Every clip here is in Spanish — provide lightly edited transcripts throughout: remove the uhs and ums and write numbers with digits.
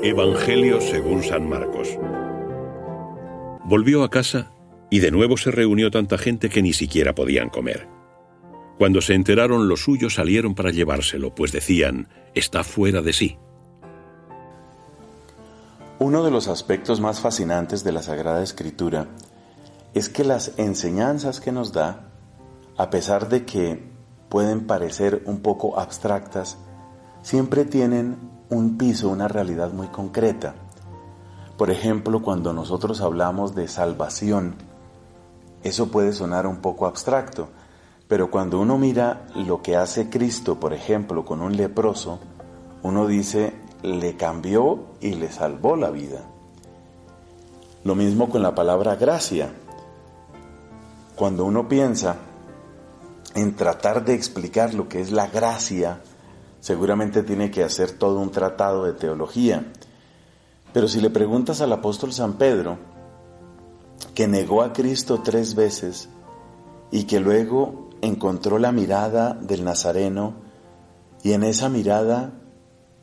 Evangelio según San Marcos. Volvió a casa y de nuevo se reunió tanta gente que ni siquiera podían comer. Cuando se enteraron los suyos salieron para llevárselo, pues decían, está fuera de sí. Uno de los aspectos más fascinantes de la Sagrada Escritura es que las enseñanzas que nos da, a pesar de que pueden parecer un poco abstractas, siempre tienen un piso, una realidad muy concreta. Por ejemplo, cuando nosotros hablamos de salvación, eso puede sonar un poco abstracto, pero cuando uno mira lo que hace Cristo, por ejemplo, con un leproso, uno dice, le cambió y le salvó la vida. Lo mismo con la palabra gracia. Cuando uno piensa en tratar de explicar lo que es la gracia, seguramente tiene que hacer todo un tratado de teología. Pero si le preguntas al apóstol San Pedro, que negó a Cristo 3 veces y que luego encontró la mirada del Nazareno y en esa mirada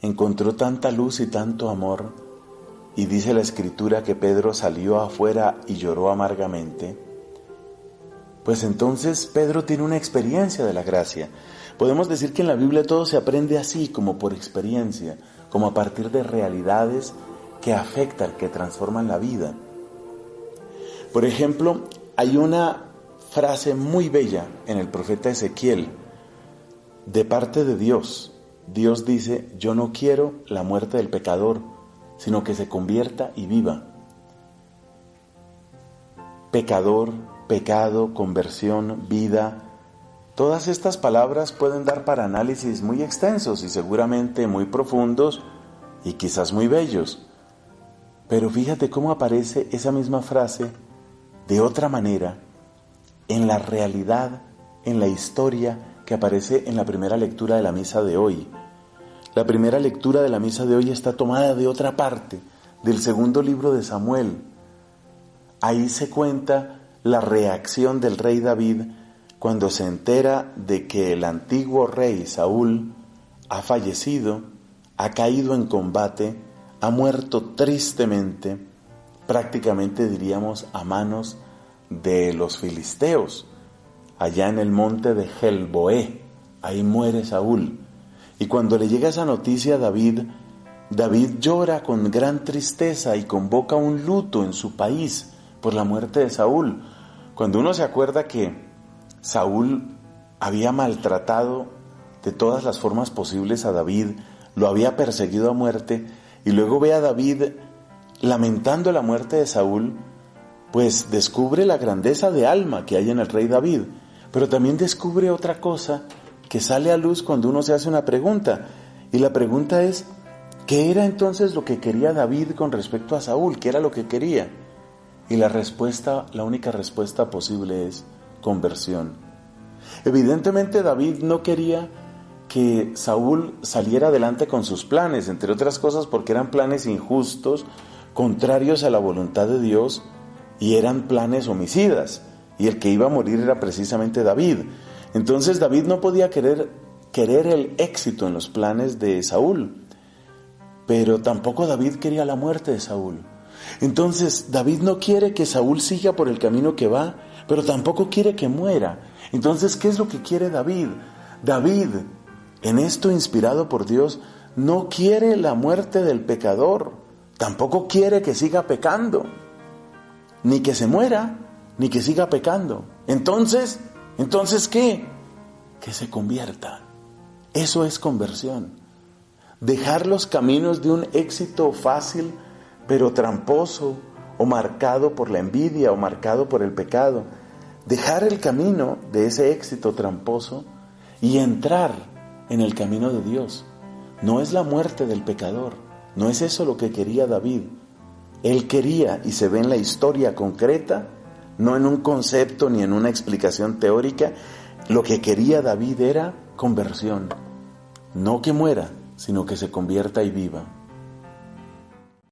encontró tanta luz y tanto amor, y dice la Escritura que Pedro salió afuera y lloró amargamente, pues entonces Pedro tiene una experiencia de la gracia. Podemos decir que en la Biblia todo se aprende así, como por experiencia, como a partir de realidades que afectan, que transforman la vida. Por ejemplo, hay una frase muy bella en el profeta Ezequiel, de parte de Dios. Dios dice, yo no quiero la muerte del pecador, sino que se convierta y viva. Pecador, pecado, conversión, vida. Todas estas palabras pueden dar para análisis muy extensos y seguramente muy profundos y quizás muy bellos. Pero fíjate cómo aparece esa misma frase de otra manera en la realidad, en la historia que aparece en la primera lectura de la misa de hoy. La primera lectura de la misa de hoy está tomada de otra parte, del segundo libro de Samuel. Ahí se cuenta la reacción del rey David cuando se entera de que el antiguo rey Saúl ha fallecido, ha caído en combate, ha muerto tristemente, prácticamente diríamos a manos de los filisteos, allá en el monte de Gelboé. Ahí muere Saúl. Y cuando le llega esa noticia a David, David llora con gran tristeza y convoca un luto en su país por la muerte de Saúl. Cuando uno se acuerda que Saúl había maltratado de todas las formas posibles a David, lo había perseguido a muerte, y luego ve a David lamentando la muerte de Saúl, pues descubre la grandeza de alma que hay en el rey David, pero también descubre otra cosa que sale a luz cuando uno se hace una pregunta, y la pregunta es, ¿qué era entonces lo que quería David con respecto a Saúl? ¿Qué era lo que quería? Y la única respuesta posible es conversión. Evidentemente David no quería que Saúl saliera adelante con sus planes, entre otras cosas porque eran planes injustos, contrarios a la voluntad de Dios, y eran planes homicidas, y el que iba a morir era precisamente David. Entonces David no podía querer el éxito en los planes de Saúl, pero tampoco David quería la muerte de Saúl. Entonces David no quiere que Saúl siga por el camino que va, pero tampoco quiere que muera. Entonces, ¿qué es lo que quiere David? David, en esto inspirado por Dios, no quiere la muerte del pecador, tampoco quiere que siga pecando, ni que se muera, ni que siga pecando. Entonces, ¿qué? Que se convierta. Eso es conversión. Dejar los caminos de un éxito fácil, pero tramposo, o marcado por la envidia, o marcado por el pecado. Dejar el camino de ese éxito tramposo y entrar en el camino de Dios. No es la muerte del pecador, no es eso lo que quería David. Él quería, y se ve en la historia concreta, no en un concepto ni en una explicación teórica, lo que quería David era conversión. No que muera, sino que se convierta y viva.